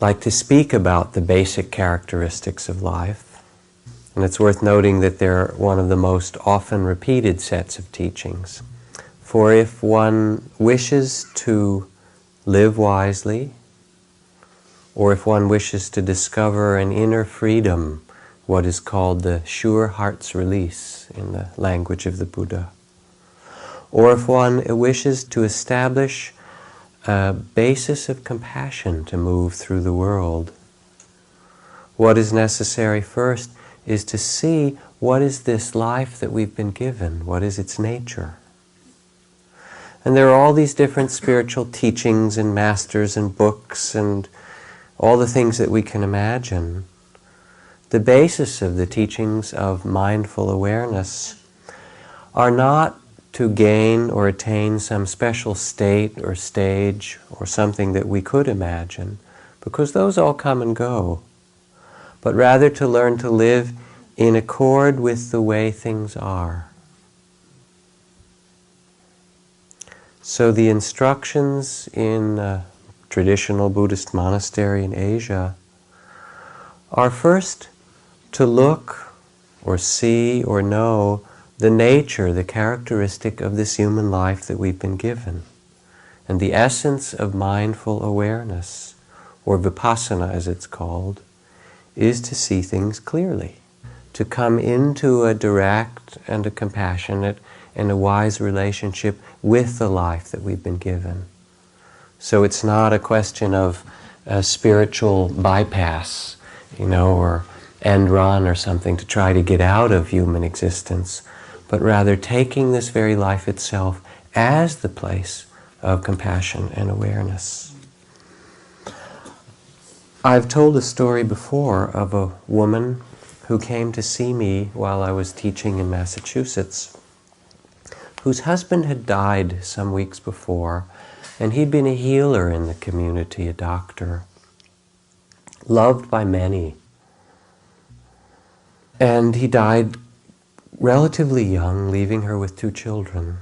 like to speak about the basic characteristics of life. And it's worth noting that they're one of the most often repeated sets of teachings. For if one wishes to live wisely, or if one wishes to discover an inner freedom, what is called the sure heart's release in the language of the Buddha, or if one wishes to establish a basis of compassion to move through the world, what is necessary first is to see what is this life that we've been given, what is its nature. And there are all these different spiritual teachings and masters and books and all the things that we can imagine. The basis of the teachings of mindful awareness are not to gain or attain some special state or stage or something that we could imagine, because those all come and go, but rather to learn to live in accord with the way things are. So the instructions in a traditional Buddhist monastery in Asia are first to look or see or know the nature, the characteristic of this human life that we've been given. And the essence of mindful awareness, or vipassana as it's called, is to see things clearly, to come into a direct and a compassionate and a wise relationship with the life that we've been given. So it's not a question of a spiritual bypass, or end run or something to try to get out of human existence, but rather taking this very life itself as the place of compassion and awareness. I've told a story before of a woman who came to see me while I was teaching in Massachusetts, whose husband had died some weeks before, and he'd been a healer in the community, a doctor, loved by many. And he died relatively young, leaving her with 2 children.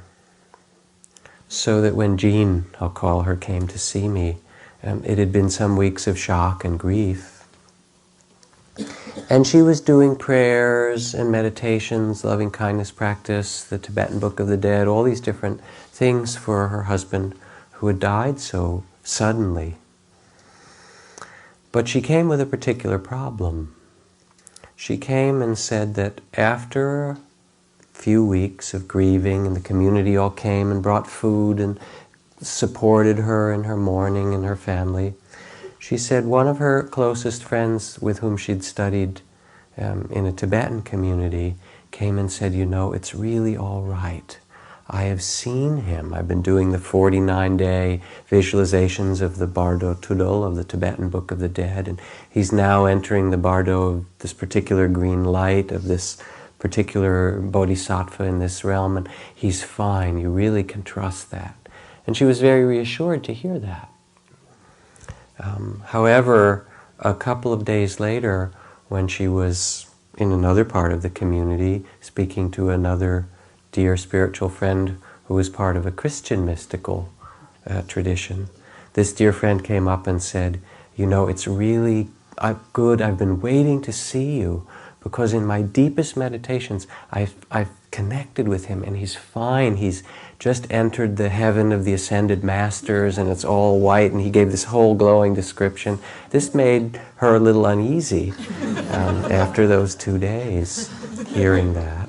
So that when Jean, I'll call her, came to see me, it had been some weeks of shock and grief. And she was doing prayers and meditations, loving kindness practice, the Tibetan Book of the Dead, all these different things for her husband who had died so suddenly. But she came with a particular problem. She came and said that after a few weeks of grieving, and the community all came and brought food and supported her in her mourning and her family, she said one of her closest friends with whom she'd studied in a Tibetan community came and said, it's really all right. I have seen him. I've been doing the 49-day visualizations of the Bardo Tudul, of the Tibetan Book of the Dead, and he's now entering the Bardo of this particular green light, of this particular bodhisattva in this realm, and he's fine. You really can trust that. And she was very reassured to hear that. However, a couple of days later, when she was in another part of the community, speaking to another dear spiritual friend who was part of a Christian mystical tradition, this dear friend came up and said, it's really good, I've been waiting to see you, because in my deepest meditations, I've connected with him, and he's fine. He's just entered the heaven of the ascended masters, and it's all white, and he gave this whole glowing description. This made her a little uneasy after those 2 days, hearing that.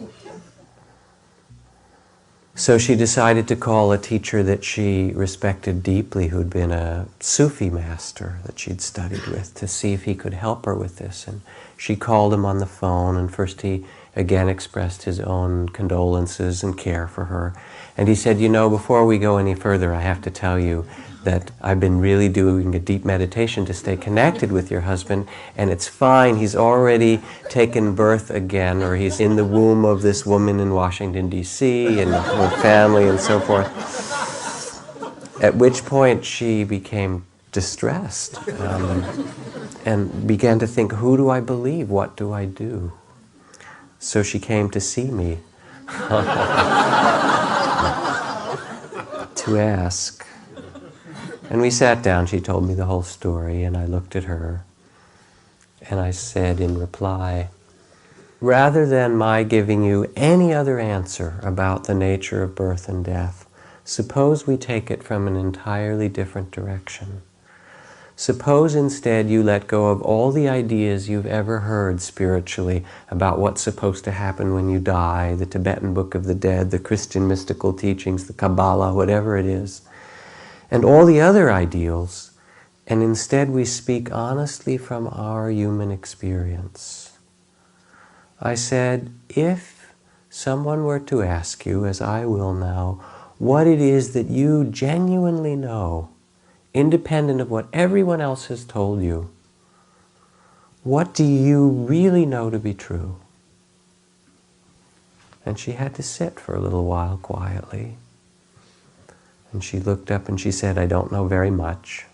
So she decided to call a teacher that she respected deeply, who'd been a Sufi master that she'd studied with, to see if he could help her with this. And she called him on the phone, and first he again expressed his own condolences and care for her. And he said, before we go any further, I have to tell you that I've been really doing a deep meditation to stay connected with your husband, and it's fine. He's already taken birth again, or he's in the womb of this woman in Washington, D.C., and with family and so forth. At which point she became distressed and began to think, who do I believe? What do I do? So she came to see me to ask. And we sat down, she told me the whole story, and I looked at her, and I said in reply, rather than my giving you any other answer about the nature of birth and death, suppose we take it from an entirely different direction. Suppose instead you let go of all the ideas you've ever heard spiritually about what's supposed to happen when you die, the Tibetan Book of the Dead, the Christian mystical teachings, the Kabbalah, whatever it is, and all the other ideals, and instead we speak honestly from our human experience. I said, if someone were to ask you, as I will now, what it is that you genuinely know, independent of what everyone else has told you, what do you really know to be true? And she had to sit for a little while quietly. And she looked up and she said, I don't know very much.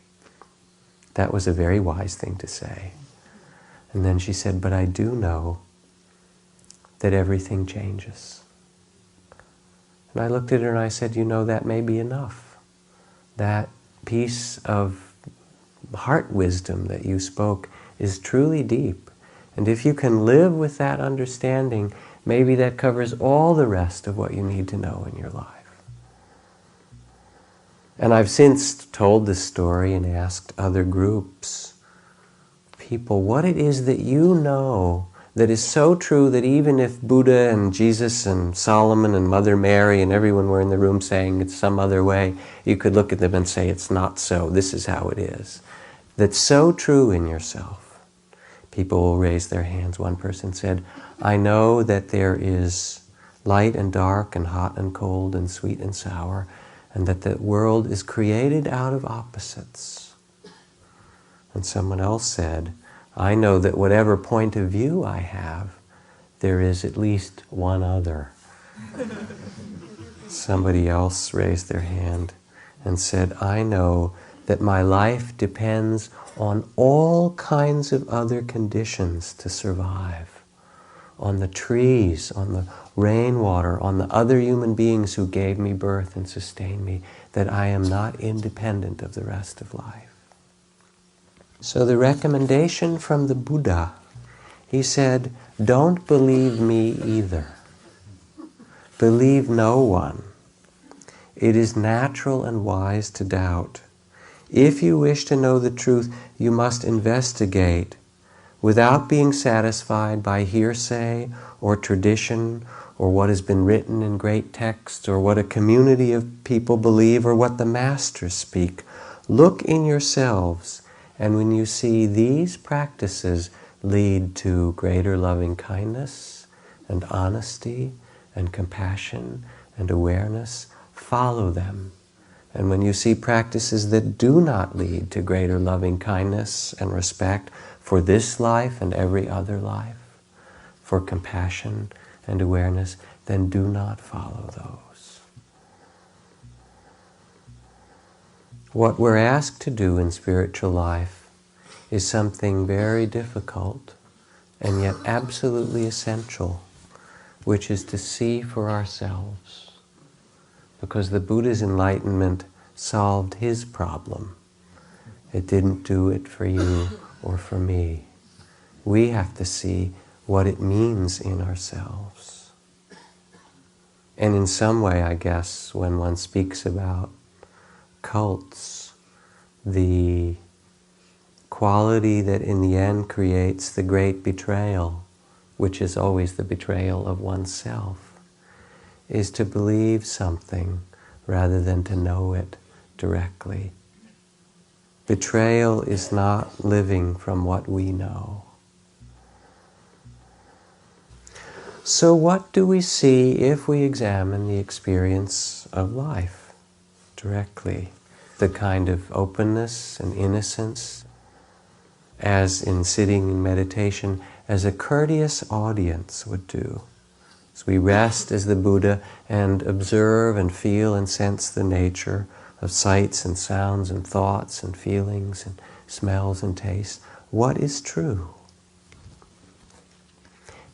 That was a very wise thing to say. And then she said, but I do know that everything changes. And I looked at her and I said, you know, that may be enough. That piece of heart wisdom that you spoke is truly deep. And if you can live with that understanding, maybe that covers all the rest of what you need to know in your life. And I've since told this story and asked other groups, people, what it is that you know that is so true that even if Buddha and Jesus and Solomon and Mother Mary and everyone were in the room saying it's some other way, you could look at them and say it's not so, this is how it is. That's so true in yourself. People will raise their hands. One person said, I know that there is light and dark and hot and cold and sweet and sour, and that the world is created out of opposites. And someone else said, I know that whatever point of view I have, there is at least one other. Somebody else raised their hand and said, I know that my life depends on all kinds of other conditions to survive. On the trees, on the rainwater, on the other human beings who gave me birth and sustained me, that I am not independent of the rest of life. So the recommendation from the Buddha, he said, don't believe me either. Believe no one. It is natural and wise to doubt. If you wish to know the truth, you must investigate without being satisfied by hearsay or tradition or what has been written in great texts or what a community of people believe or what the masters speak. Look in yourselves, and when you see these practices lead to greater loving kindness and honesty and compassion and awareness, follow them. And when you see practices that do not lead to greater loving kindness and respect for this life and every other life, for compassion and awareness, then do not follow those. What we're asked to do in spiritual life is something very difficult and yet absolutely essential, which is to see for ourselves. Because the Buddha's enlightenment solved his problem. It didn't do it for you or for me. We have to see what it means in ourselves. And in some way, I guess, when one speaks about cults, the quality that in the end creates the great betrayal, which is always the betrayal of oneself, is to believe something rather than to know it directly. Betrayal is not living from what we know. So what do we see if we examine the experience of life directly? The kind of openness and innocence, as in sitting in meditation, as a courteous audience would do. So we rest as the Buddha and observe and feel and sense the nature of sights and sounds and thoughts and feelings and smells and tastes. What is true?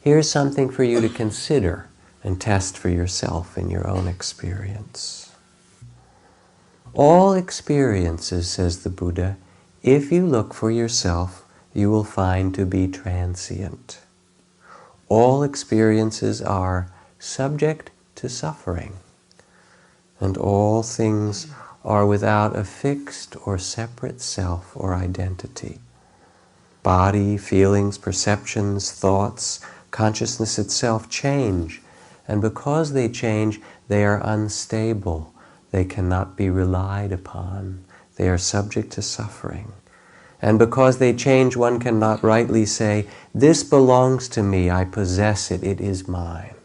Here's something for you to consider and test for yourself in your own experience. All experiences, says the Buddha, if you look for yourself, you will find to be transient. All experiences are subject to suffering, and all things are without a fixed or separate self or identity. Body, feelings, perceptions, thoughts, consciousness itself change, and because they change, they are unstable. They cannot be relied upon. They are subject to suffering. And because they change, one cannot rightly say, "This belongs to me, I possess it, it is mine."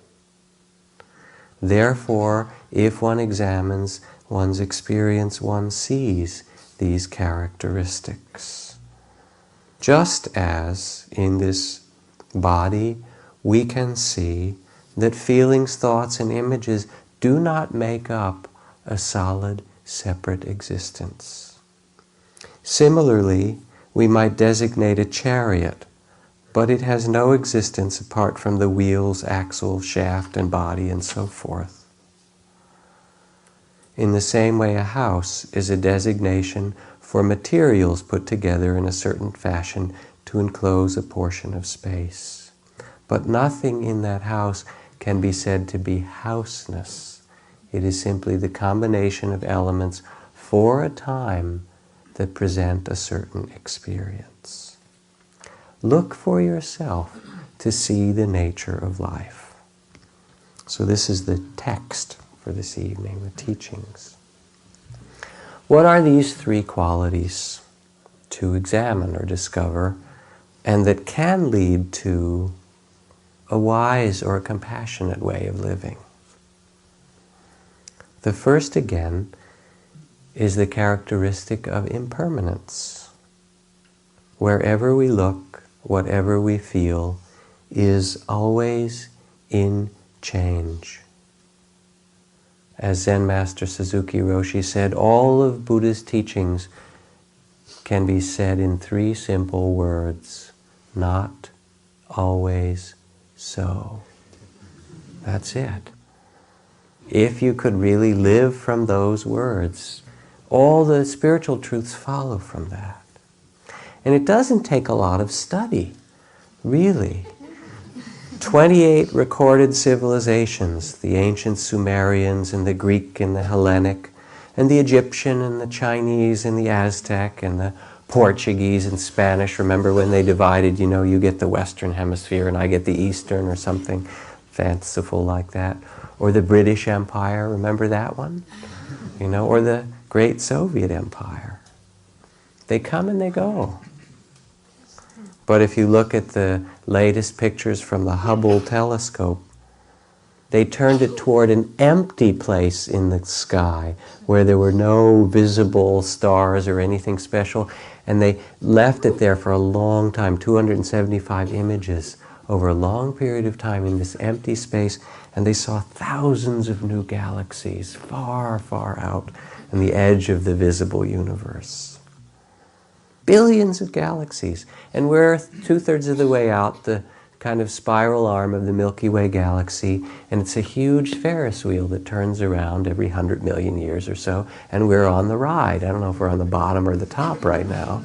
Therefore, if one examines one's experience, one sees these characteristics. Just as in this body, we can see that feelings, thoughts, and images do not make up a solid, separate existence. Similarly, we might designate a chariot, but it has no existence apart from the wheels, axle, shaft, and body, and so forth. In the same way, a house is a designation for materials put together in a certain fashion to enclose a portion of space. But nothing in that house can be said to be houseness. It is simply the combination of elements for a time that present a certain experience. Look for yourself to see the nature of life. So this is the text for this evening, the teachings. What are these three qualities to examine or discover, and that can lead to a wise or a compassionate way of living? The first, again, is the characteristic of impermanence. Wherever we look, whatever we feel, is always in change. As Zen Master Suzuki Roshi said, all of Buddha's teachings can be said in three simple words: not always so. That's it. If you could really live from those words, all the spiritual truths follow from that. And it doesn't take a lot of study, really. 28 recorded civilizations, the ancient Sumerians and the Greek and the Hellenic, and the Egyptian and the Chinese and the Aztec and the Portuguese and Spanish. Remember when they divided, you get the Western Hemisphere and I get the Eastern, or something fanciful like that. Or the British Empire, remember that one? Or the great Soviet Empire. They come and they go. But if you look at the latest pictures from the Hubble telescope, they turned it toward an empty place in the sky where there were no visible stars or anything special, and they left it there for a long time, 275 images over a long period of time in this empty space, and they saw thousands of new galaxies far, far out on the edge of the visible universe. Billions of galaxies. And we're 2/3 of the way out the kind of spiral arm of the Milky Way galaxy, and it's a huge Ferris wheel that turns around every 100 million years or so, and we're on the ride. I don't know if we're on the bottom or the top right now.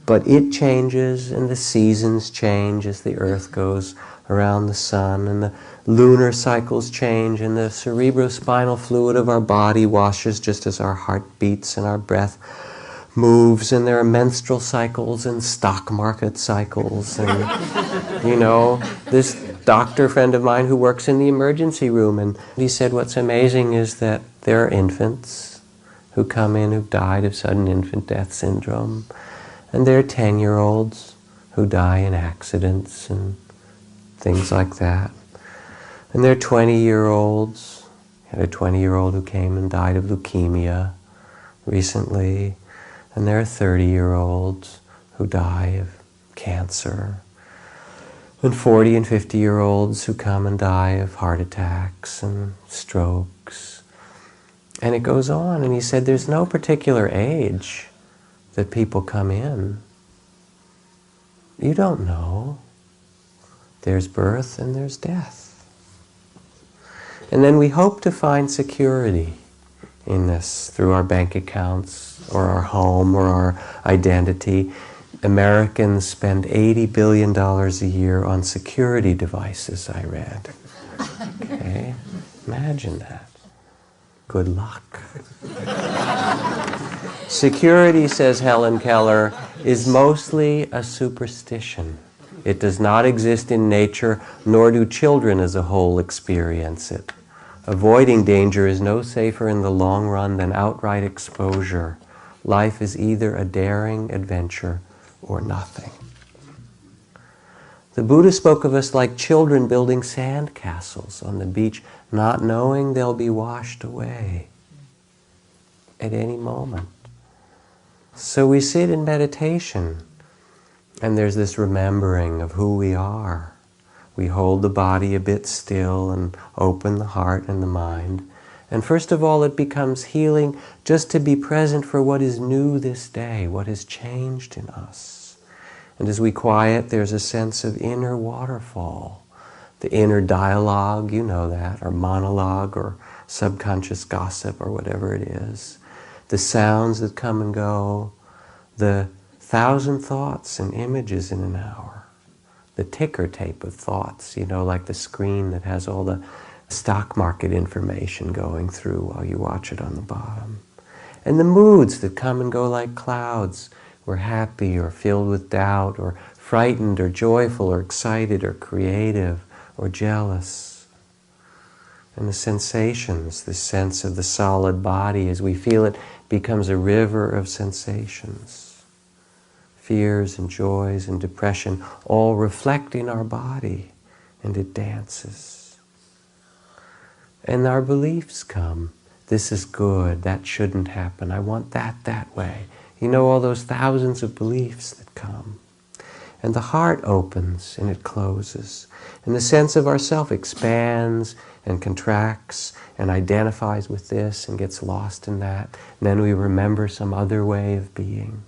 But it changes, and the seasons change as the Earth goes around the sun, and the lunar cycles change, and the cerebrospinal fluid of our body washes just as our heart beats and our breath moves, and there are menstrual cycles and stock market cycles. And, this doctor friend of mine who works in the emergency room, and he said what's amazing is that there are infants who come in who've died of sudden infant death syndrome. And there are 10-year-olds who die in accidents and things like that. And there are 20-year-olds. I had a 20-year-old who came and died of leukemia recently. And there are 30-year-olds who die of cancer. And 40 and 50-year-olds who come and die of heart attacks and strokes. And it goes on. And he said there's no particular age that people come in. You don't know. There's birth and there's death. And then we hope to find security in this through our bank accounts or our home or our identity. Americans spend $80 billion a year on security devices, I read. Okay? Imagine that. Good luck. Security, says Helen Keller, is mostly a superstition. It does not exist in nature, nor do children as a whole experience it. Avoiding danger is no safer in the long run than outright exposure. Life is either a daring adventure or nothing. The Buddha spoke of us like children building sand castles on the beach, not knowing they'll be washed away at any moment. So we sit in meditation, and there's this remembering of who we are. We hold the body a bit still and open the heart and the mind. And first of all, it becomes healing just to be present for what is new this day, what has changed in us. And as we quiet, there's a sense of inner waterfall, the inner dialogue, you know that, or monologue, or subconscious gossip, or whatever it is. The sounds that come and go, the 1,000 thoughts and images in an hour. The ticker tape of thoughts, you know, like the screen that has all the stock market information going through while you watch it on the bottom. And the moods that come and go like clouds. We're happy or filled with doubt or frightened or joyful or excited or creative or jealous. And the sensations, the sense of the solid body as we feel it becomes a river of sensations. Fears and joys and depression all reflect in our body, and it dances. And our beliefs come. This is good, that shouldn't happen, I want that way. You know, all those thousands of beliefs that come. And the heart opens and it closes. And the sense of ourself expands and contracts and identifies with this and gets lost in that. And then we remember some other way of being.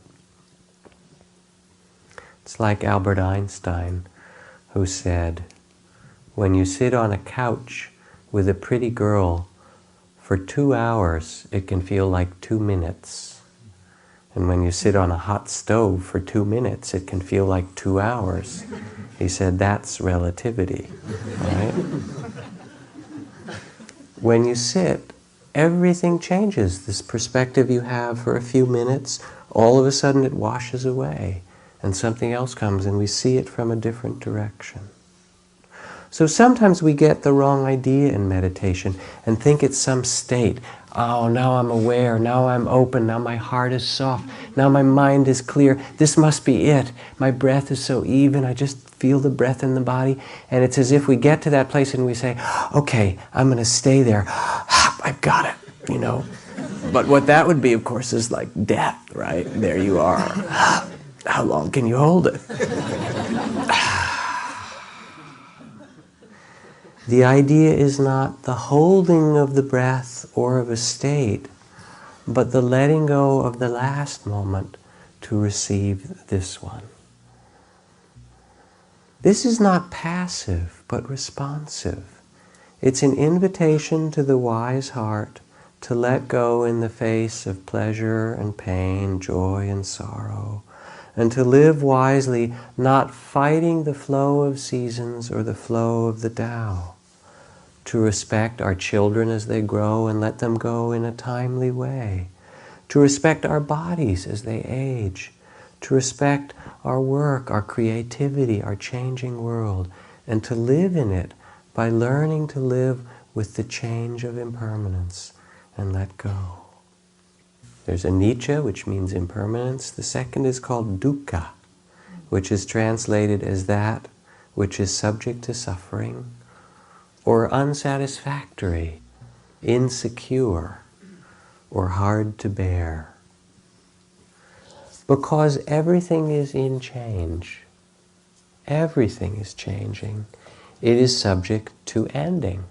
It's like Albert Einstein, who said, when you sit on a couch with a pretty girl for 2 hours, it can feel like 2 minutes. And when you sit on a hot stove for 2 minutes, it can feel like 2 hours. He said, that's relativity, right? When you sit, everything changes. This perspective you have for a few minutes, all of a sudden it washes away. And something else comes and we see it from a different direction. So sometimes we get the wrong idea in meditation and think it's some state. Oh, now I'm aware, now I'm open, now my heart is soft, now my mind is clear. This must be it. My breath is so even, I just feel the breath in the body. And it's as if we get to that place and we say, okay, I'm going to stay there. I've got it, you know. But what that would be, of course, is like death, right? There you are. How long can you hold it? The idea is not the holding of the breath or of a state, but the letting go of the last moment to receive this one. This is not passive, but responsive. It's an invitation to the wise heart to let go in the face of pleasure and pain, joy and sorrow, and to live wisely, not fighting the flow of seasons or the flow of the Tao. To respect our children as they grow and let them go in a timely way. To respect our bodies as they age. To respect our work, our creativity, our changing world, and to live in it by learning to live with the change of impermanence and let go. There's anicca, which means impermanence. The second is called dukkha, which is translated as that which is subject to suffering, or unsatisfactory, insecure, or hard to bear. Because everything is in change. Everything is changing. It is subject to ending.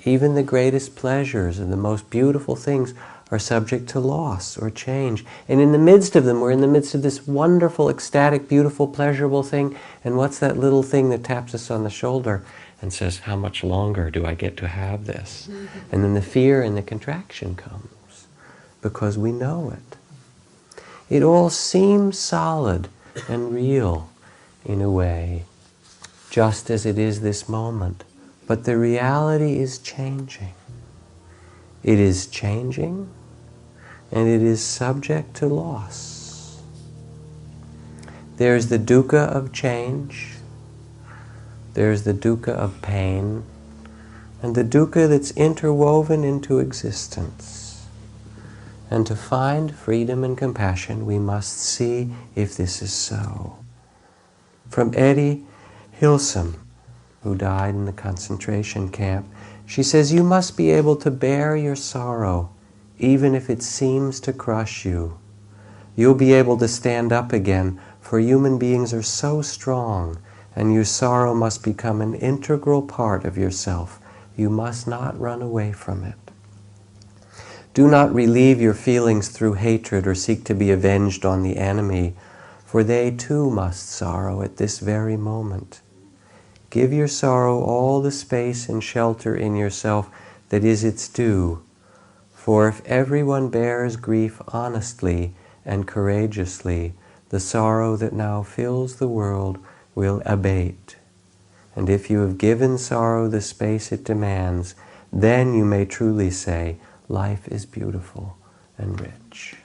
Even the greatest pleasures and the most beautiful things are subject to loss or change. And in the midst of them, we're in the midst of this wonderful, ecstatic, beautiful, pleasurable thing. And what's that little thing that taps us on the shoulder and says, how much longer do I get to have this? And then the fear and the contraction come. because we know it. It all seems solid and real in a way, just as it is this moment. But the reality is changing. It is changing, and it is subject to loss. There's the dukkha of change, there's the dukkha of pain, and the dukkha that's interwoven into existence. And to find freedom and compassion, we must see if this is so. From Eddie Hilsum, who died in the concentration camp, she says, you must be able to bear your sorrow, even if it seems to crush you. You'll be able to stand up again, for human beings are so strong, and your sorrow must become an integral part of yourself. You must not run away from it. Do not relieve your feelings through hatred or seek to be avenged on the enemy, for they too must sorrow at this very moment. Give your sorrow all the space and shelter in yourself that is its due, for if everyone bears grief honestly and courageously, the sorrow that now fills the world will abate. And if you have given sorrow the space it demands, then you may truly say, life is beautiful and rich.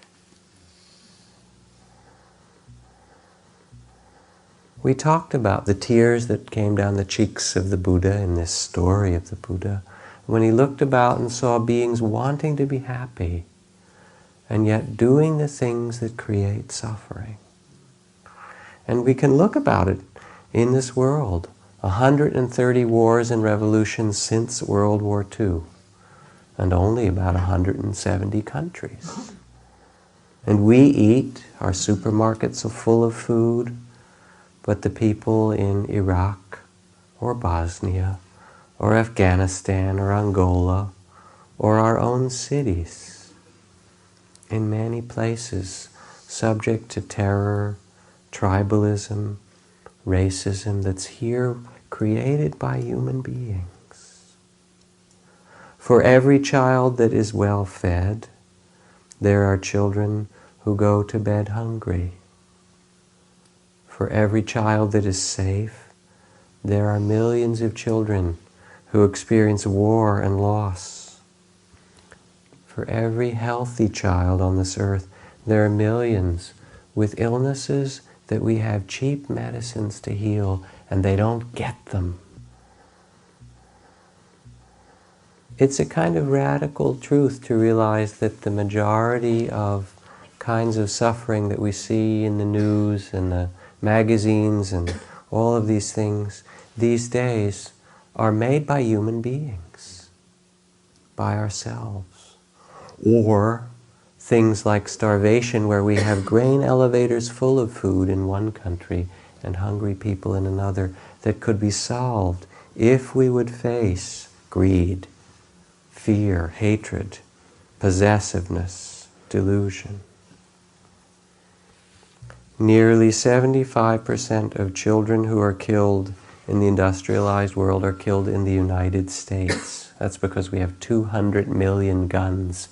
We talked about the tears that came down the cheeks of the Buddha in this story of the Buddha, when he looked about and saw beings wanting to be happy, and yet doing the things that create suffering. And we can look about it in this world. 130 wars and revolutions since World War II, and only about 170 countries. And we eat, our supermarkets are full of food, but the people in Iraq, or Bosnia, or Afghanistan, or Angola, or our own cities, in many places, subject to terror, tribalism, racism that's here created by human beings. For every child that is well fed, there are children who go to bed hungry. For every child that is safe, there are millions of children who experience war and loss. For every healthy child on this earth, there are millions with illnesses that we have cheap medicines to heal, and they don't get them. It's a kind of radical truth to realize that the majority of kinds of suffering that we see in the news and the magazines and all of these things these days are made by human beings, by ourselves. Or things like starvation, where we have grain elevators full of food in one country and hungry people in another, that could be solved if we would face greed, fear, hatred, possessiveness, delusion. Nearly 75% of children who are killed in the industrialized world are killed in the United States. That's because we have 200 million guns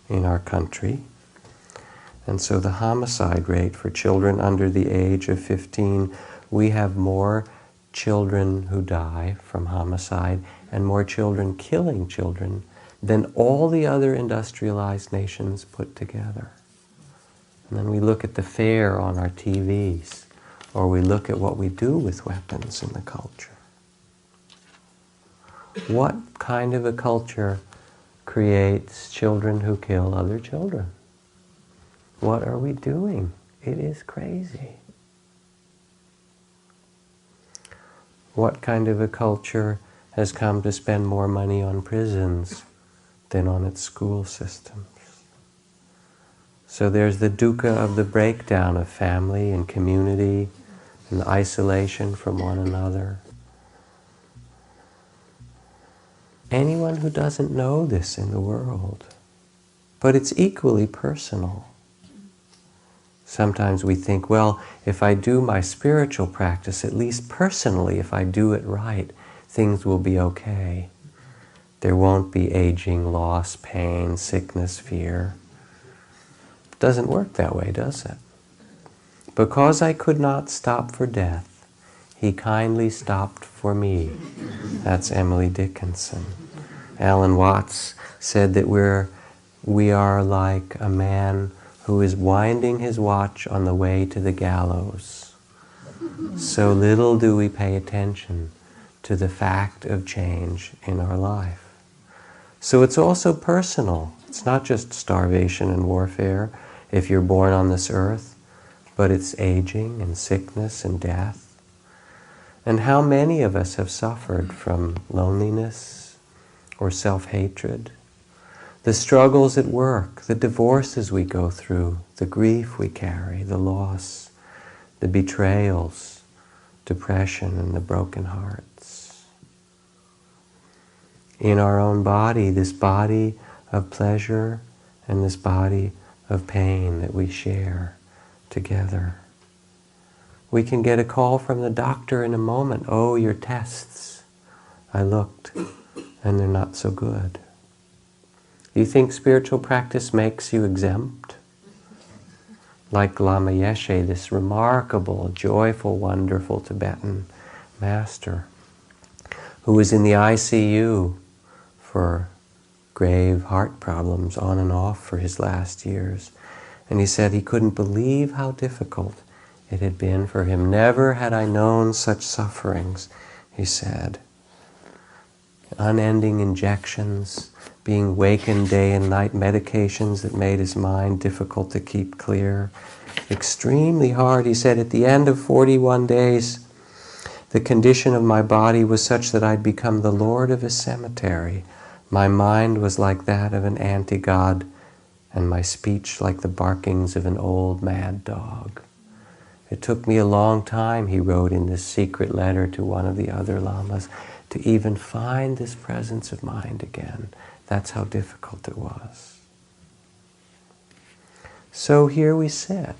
in our country. And so the homicide rate for children under the age of 15, we have more children who die from homicide and more children killing children than all the other industrialized nations put together. And then we look at the fare on our TVs, or we look at what we do with weapons in the culture. What kind of a culture creates children who kill other children? What are we doing? It is crazy. What kind of a culture has come to spend more money on prisons than on its school systems? So there's the dukkha of the breakdown of family and community and the isolation from one another. Anyone who doesn't know this in the world, but it's equally personal. Sometimes we think, well, if I do my spiritual practice, at least personally, if I do it right, things will be okay. There won't be aging, loss, pain, sickness, fear. Doesn't work that way, does it? Because I could not stop for death, he kindly stopped for me. That's Emily Dickinson. Alan Watts said that we are like a man who is winding his watch on the way to the gallows. So little do we pay attention to the fact of change in our life. So it's also personal. It's not just starvation and warfare if you're born on this earth, but it's aging and sickness and death. And how many of us have suffered from loneliness or self-hatred? The struggles at work, the divorces we go through, the grief we carry, the loss, the betrayals, depression, and the broken hearts. In our own body, this body of pleasure and this body of pain that we share together. We can get a call from the doctor in a moment. Oh, your tests. I looked, and they're not so good. You think spiritual practice makes you exempt? Like Lama Yeshe, this remarkable, joyful, wonderful Tibetan master, who was in the ICU for grave heart problems on and off for his last years. And he said he couldn't believe how difficult it had been for him. Never had I known such sufferings, he said. Unending injections, being wakened day and night, medications that made his mind difficult to keep clear. Extremely hard. He said, at the end of 41 days, the condition of my body was such that I'd become the lord of a cemetery. My mind was like that of an anti-god, and my speech like the barkings of an old mad dog. It took me a long time, he wrote in this secret letter to one of the other lamas, to even find this presence of mind again. That's how difficult it was. So here we sit,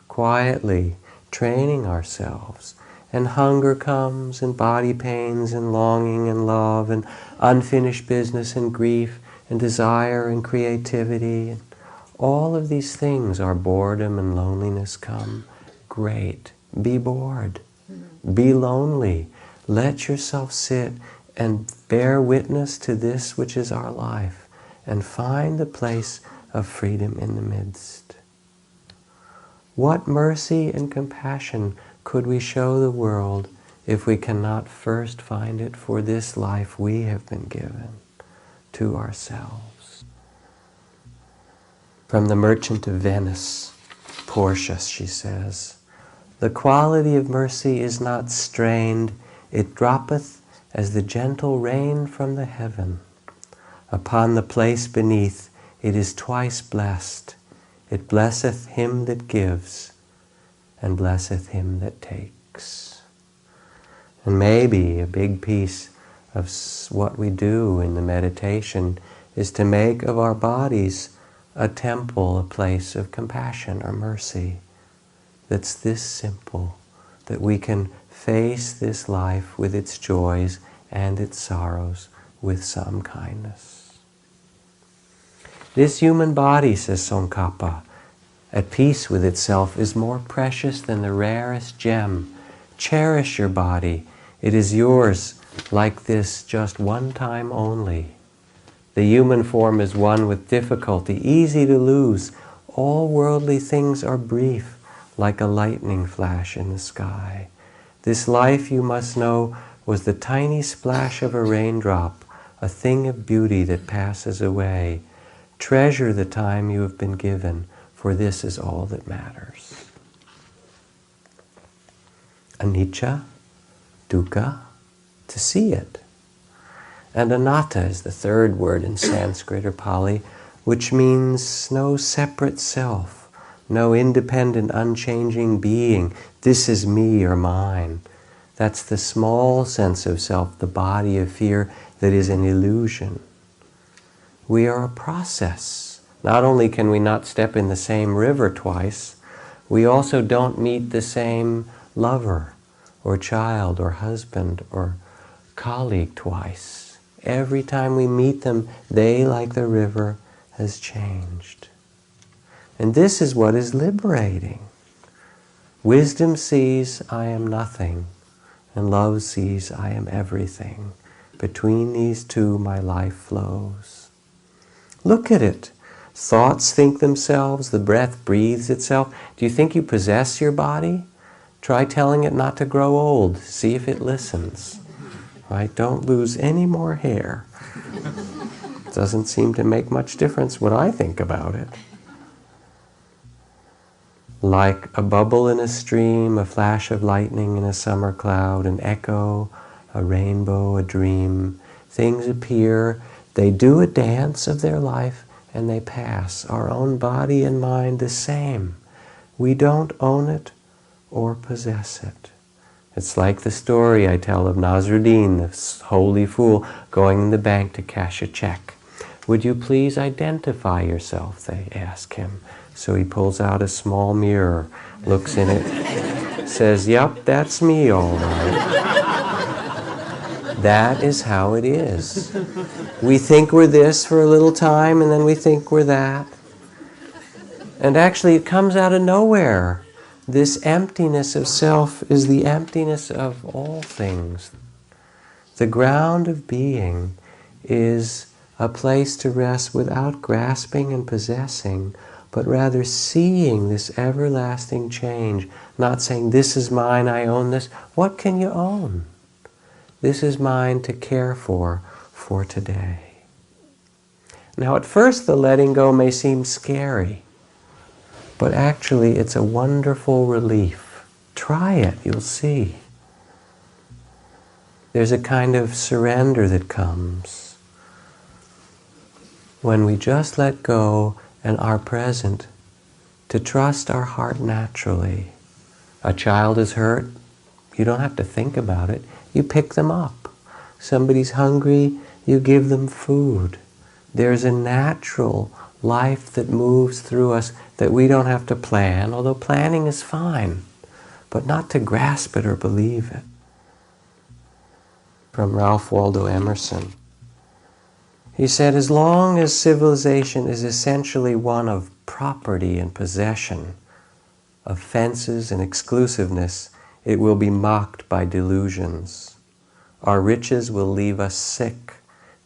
quietly training ourselves, and hunger comes, and body pains, and longing, and love, and unfinished business, and grief, and desire, and creativity. And all of these things, our boredom and loneliness come. Great. Be bored. Be lonely. Let yourself sit and bear witness to this which is our life, and find the place of freedom in the midst. What mercy and compassion could we show the world if we cannot first find it for this life we have been given to ourselves? From the Merchant of Venice, Portia, she says, the quality of mercy is not strained, it droppeth as the gentle rain from the heaven. Upon the place beneath it is twice blessed. It blesseth him that gives, and blesseth him that takes. And maybe a big piece of what we do in the meditation is to make of our bodies a temple, a place of compassion or mercy. That's this simple, that we can face this life with its joys and its sorrows with some kindness. This human body, says Tsongkhapa, at peace with itself, is more precious than the rarest gem. Cherish your body. It is yours like this just one time only. The human form is one with difficulty, easy to lose. All worldly things are brief, like a lightning flash in the sky. This life, you must know, was the tiny splash of a raindrop, a thing of beauty that passes away. Treasure the time you have been given, for this is all that matters. Anicca, dukkha, to see it. And anatta is the third word in Sanskrit or Pali, which means no separate self, no independent, unchanging being. This is me or mine. That's the small sense of self, the body of fear that is an illusion. We are a process. Not only can we not step in the same river twice, we also don't meet the same lover or child or husband or colleague twice. Every time we meet them, they, like the river, has changed. And this is what is liberating. Wisdom sees I am nothing, and love sees I am everything. Between these two my life flows. Look at it. Thoughts think themselves, the breath breathes itself. Do you think you possess your body? Try telling it not to grow old. See if it listens. Right? Don't lose any more hair. Doesn't seem to make much difference what I think about it. Like a bubble in a stream, a flash of lightning in a summer cloud, an echo, a rainbow, a dream. Things appear, they do a dance of their life, and they pass. Our own body and mind the same. We don't own it or possess it. It's like the story I tell of Nasruddin, the holy fool, going in the bank to cash a check. Would you please identify yourself, they ask him. So he pulls out a small mirror, looks in it, says, "Yep, that's me all right." That is how it is. We think we're this for a little time, and then we think we're that. And actually it comes out of nowhere. This emptiness of self is the emptiness of all things. The ground of being is a place to rest without grasping and possessing, but rather seeing this everlasting change, not saying, this is mine, I own this. What can you own? This is mine to care for today. Now at first the letting go may seem scary, but actually it's a wonderful relief. Try it, you'll see. There's a kind of surrender that comes when we just let go and are present, to trust our heart naturally. A child is hurt, you don't have to think about it. You pick them up. Somebody's hungry, you give them food. There's a natural life that moves through us that we don't have to plan, although planning is fine, but not to grasp it or believe it. From Ralph Waldo Emerson. He said, as long as civilization is essentially one of property and possession, of fences and exclusiveness, it will be mocked by delusions. Our riches will leave us sick.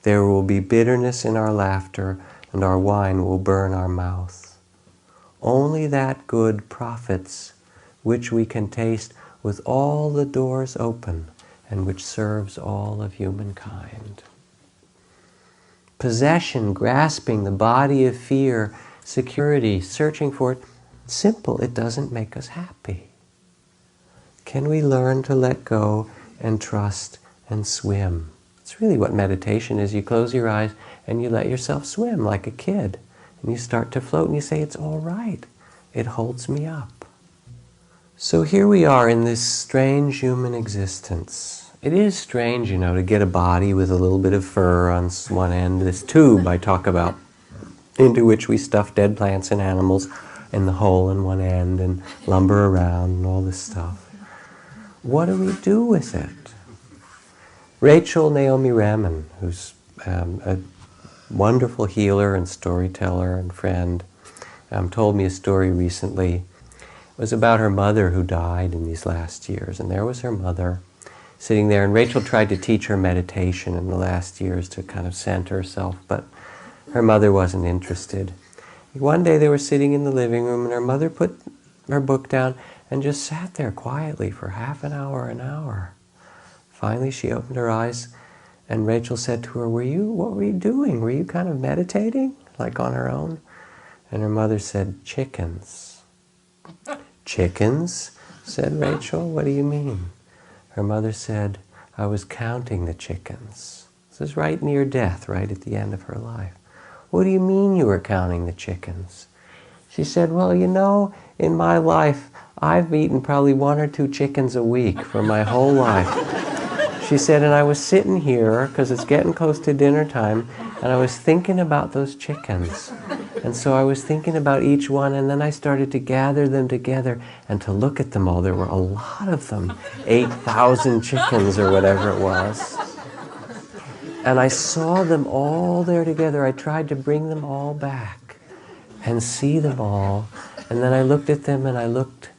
There will be bitterness in our laughter, and our wine will burn our mouth. Only that good profits which we can taste with all the doors open, and which serves all of humankind. Possession, grasping the body of fear, security, searching for it, simple, it doesn't make us happy. Can we learn to let go and trust and swim? It's really what meditation is. You close your eyes and you let yourself swim like a kid. And you start to float and you say, it's all right. It holds me up. So here we are in this strange human existence. It is strange, you know, to get a body with a little bit of fur on one end, this tube I talk about, into which we stuff dead plants and animals in the hole in one end and lumber around and all this stuff. What do we do with it? Rachel Naomi Remen, who's a wonderful healer and storyteller and friend, told me a story recently. It was about her mother who died in these last years, and there was her mother sitting there, and Rachel tried to teach her meditation in the last years to kind of center herself, but her mother wasn't interested. One day they were sitting in the living room, and her mother put her book down and just sat there quietly for half an hour. Finally she opened her eyes, and Rachel said to her, what were you doing? Were you kind of meditating, like on her own? And her mother said, chickens. Chickens? Said Rachel, what do you mean? Her mother said, I was counting the chickens. This is right near death, right at the end of her life. What do you mean you were counting the chickens? She said, well, you know, in my life, I've eaten probably 1 or 2 chickens a week for my whole life. She said, and I was sitting here, because it's getting close to dinner time, and I was thinking about those chickens. And so I was thinking about each one, and then I started to gather them together and to look at them all. There were a lot of them, 8,000 chickens or whatever it was. And I saw them all there together. I tried to bring them all back. and see them all. And then I looked at them and I looked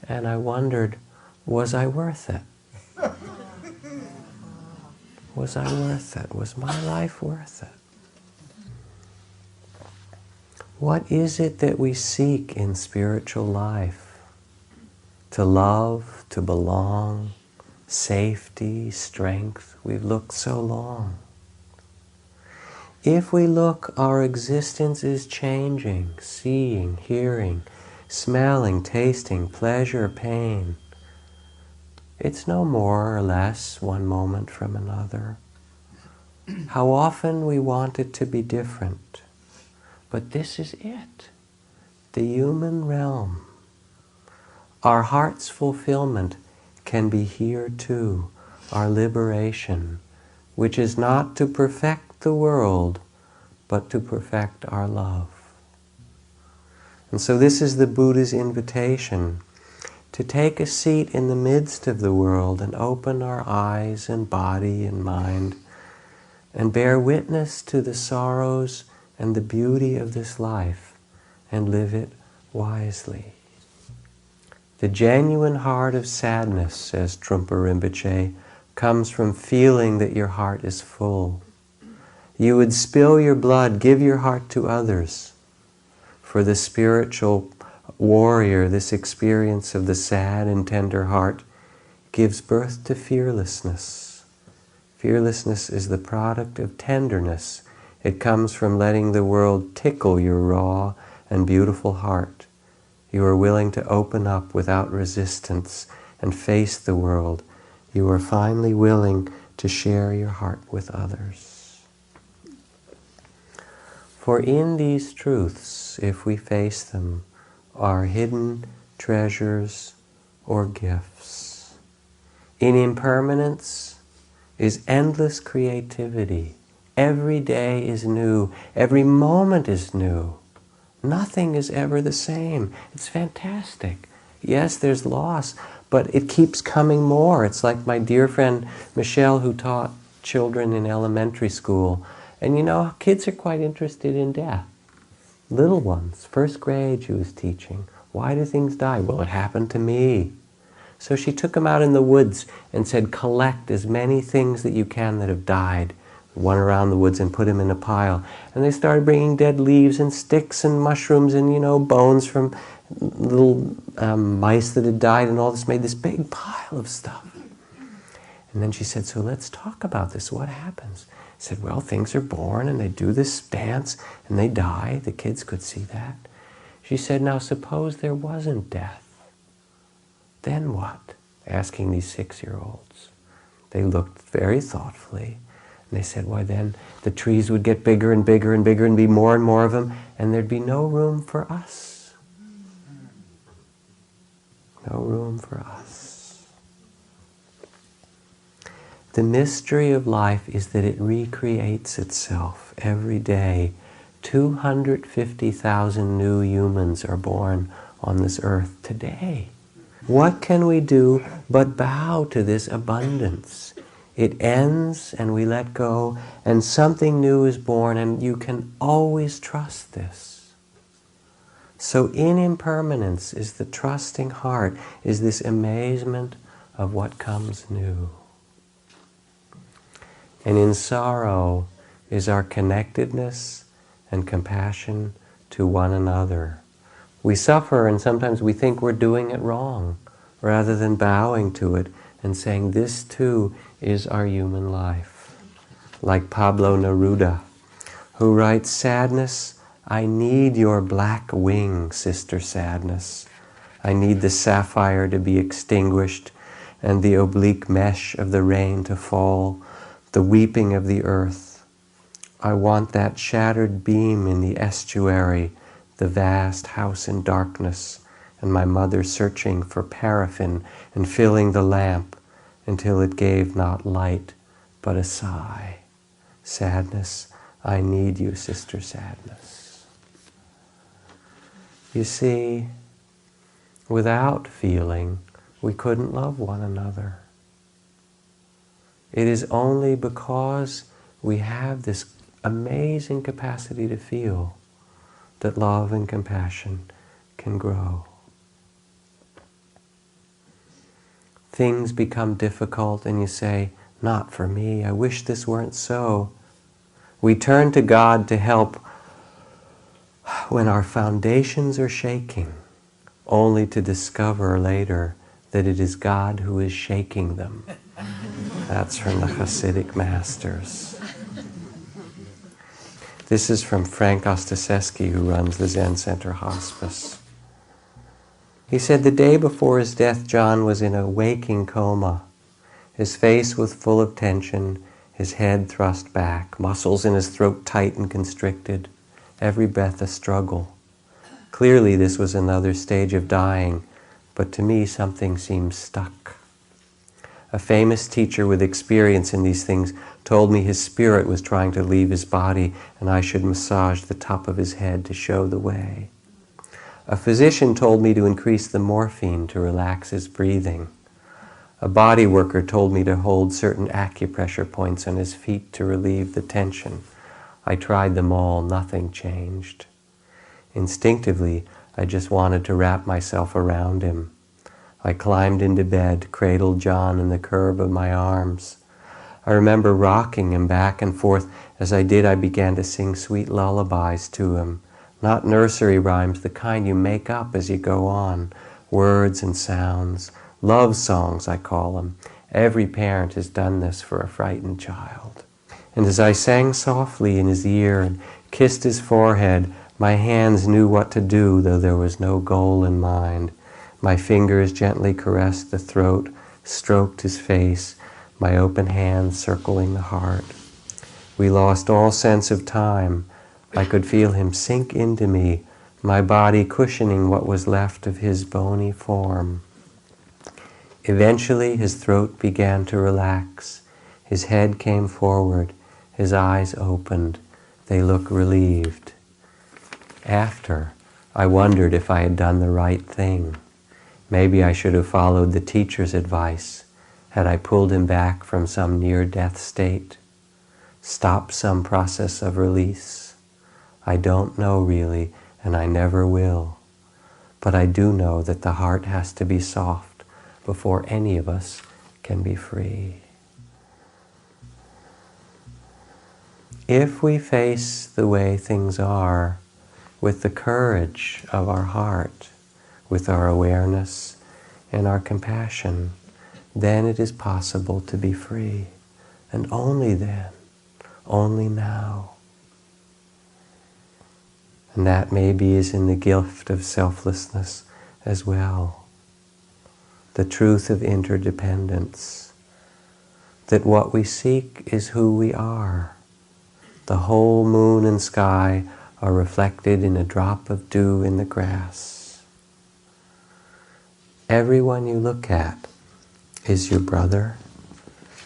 and I wondered, was I worth it? Was I worth it? Was my life worth it? What is it that we seek in spiritual life? To love, to belong, safety, strength. We've looked so long. If we look, our existence is changing, seeing, hearing, smelling, tasting, pleasure, pain. It's no more or less one moment from another. How often we want it to be different. But this is it, the human realm. Our heart's fulfillment can be here too, our liberation, which is not to perfect the world, but to perfect our love. And so this is the Buddha's invitation, to take a seat in the midst of the world and open our eyes and body and mind and bear witness to the sorrows and the beauty of this life and live it wisely. The genuine heart of sadness, says Trungpa Rinpoche, comes from feeling that your heart is full. You would spill your blood, give your heart to others. For the spiritual warrior, this experience of the sad and tender heart gives birth to fearlessness. Fearlessness is the product of tenderness. It comes from letting the world tickle your raw and beautiful heart. You are willing to open up without resistance and face the world. You are finally willing to share your heart with others. For in these truths, if we face them, are hidden treasures or gifts. In impermanence is endless creativity. Every day is new. Every moment is new. Nothing is ever the same. It's fantastic. Yes, there's loss, but it keeps coming more. It's like my dear friend Michelle, who taught children in elementary school. And you know, kids are quite interested in death. Little ones, first grade she was teaching. Why do things die? Well, it happened to me. So she took them out in the woods and said, collect as many things that you can that have died. Went around the woods and put them in a pile. And they started bringing dead leaves and sticks and mushrooms and, you know, bones from little mice that had died, and all this made this big pile of stuff. And then she said, so let's talk about this. What happens? I said, well, things are born and they do this dance and they die. The kids could see that. She said, now suppose there wasn't death. Then what? Asking these 6-year-olds. They looked very thoughtfully. And they said, why then the trees would get bigger and bigger and bigger and be more and more of them, and there'd be no room for us. No room for us. The mystery of life is that it recreates itself every day. 250,000 new humans are born on this earth today. What can we do but bow to this abundance? It ends and we let go and something new is born, and you can always trust this. So in impermanence is the trusting heart, is this amazement of what comes new. And in sorrow is our connectedness and compassion to one another. We suffer and sometimes we think we're doing it wrong, rather than bowing to it and saying this too is our human life. Like Pablo Neruda, who writes, sadness, I need your black wing, sister sadness. I need the sapphire to be extinguished and the oblique mesh of the rain to fall, the weeping of the earth. I want that shattered beam in the estuary, the vast house in darkness, and my mother searching for paraffin and filling the lamp until it gave not light but a sigh. Sadness, I need you, sister sadness. You see, without feeling, we couldn't love one another. It is only because we have this amazing capacity to feel that love and compassion can grow. Things become difficult and you say, not for me, I wish this weren't so. We turn to God to help when our foundations are shaking, only to discover later that it is God who is shaking them. That's from the Hasidic masters. This is from Frank Ostaseski, who runs the Zen Center Hospice. He said the day before his death, John was in a waking coma. His face was full of tension, his head thrust back, muscles in his throat tight and constricted, every breath a struggle. Clearly this was another stage of dying, but to me something seemed stuck. A famous teacher with experience in these things told me his spirit was trying to leave his body and I should massage the top of his head to show the way. A physician told me to increase the morphine to relax his breathing. A body worker told me to hold certain acupressure points on his feet to relieve the tension. I tried them all, nothing changed. Instinctively, I just wanted to wrap myself around him. I climbed into bed, cradled John in the curve of my arms. I remember rocking him back and forth. As I did, I began to sing sweet lullabies to him. Not nursery rhymes, the kind you make up as you go on. Words and sounds. Love songs, I call them. Every parent has done this for a frightened child. And as I sang softly in his ear and kissed his forehead, my hands knew what to do, though there was no goal in mind. My fingers gently caressed the throat, stroked his face, my open hands circling the heart. We lost all sense of time. I could feel him sink into me, my body cushioning what was left of his bony form. Eventually his throat began to relax. His head came forward, his eyes opened. They looked relieved. After, I wondered if I had done the right thing. Maybe I should have followed the teacher's advice. Had I pulled him back from some near-death state? Stopped some process of release? I don't know really, and I never will. But I do know that the heart has to be soft before any of us can be free. If we face the way things are with the courage of our heart, with our awareness and our compassion, then it is possible to be free. And only then, only now. And that maybe is in the gift of selflessness as well. The truth of interdependence. That what we seek is who we are. The whole moon and sky are reflected in a drop of dew in the grass. Everyone you look at is your brother,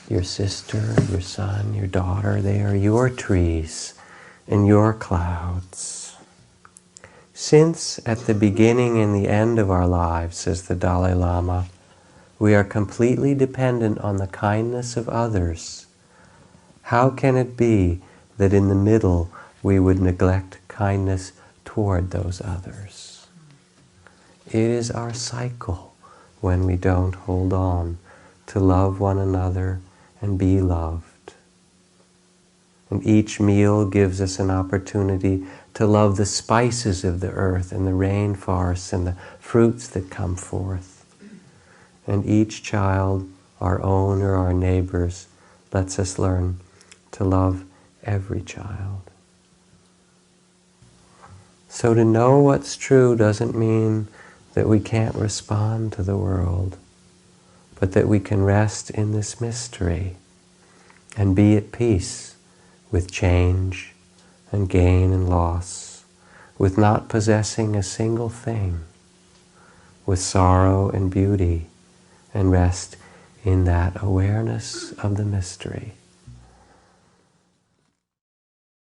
your sister, your son, your daughter. They are your trees and your clouds. Since at the beginning and the end of our lives, says the Dalai Lama, we are completely dependent on the kindness of others, how can it be that in the middle we would neglect kindness toward those others? It is our cycle when we don't hold on to love one another and be loved. And each meal gives us an opportunity to love the spices of the earth and the rainforests and the fruits that come forth. And each child, our own or our neighbor's, lets us learn to love every child. So to know what's true doesn't mean that we can't respond to the world, but that we can rest in this mystery and be at peace with change and gain and loss, with not possessing a single thing, with sorrow and beauty, and rest in that awareness of the mystery.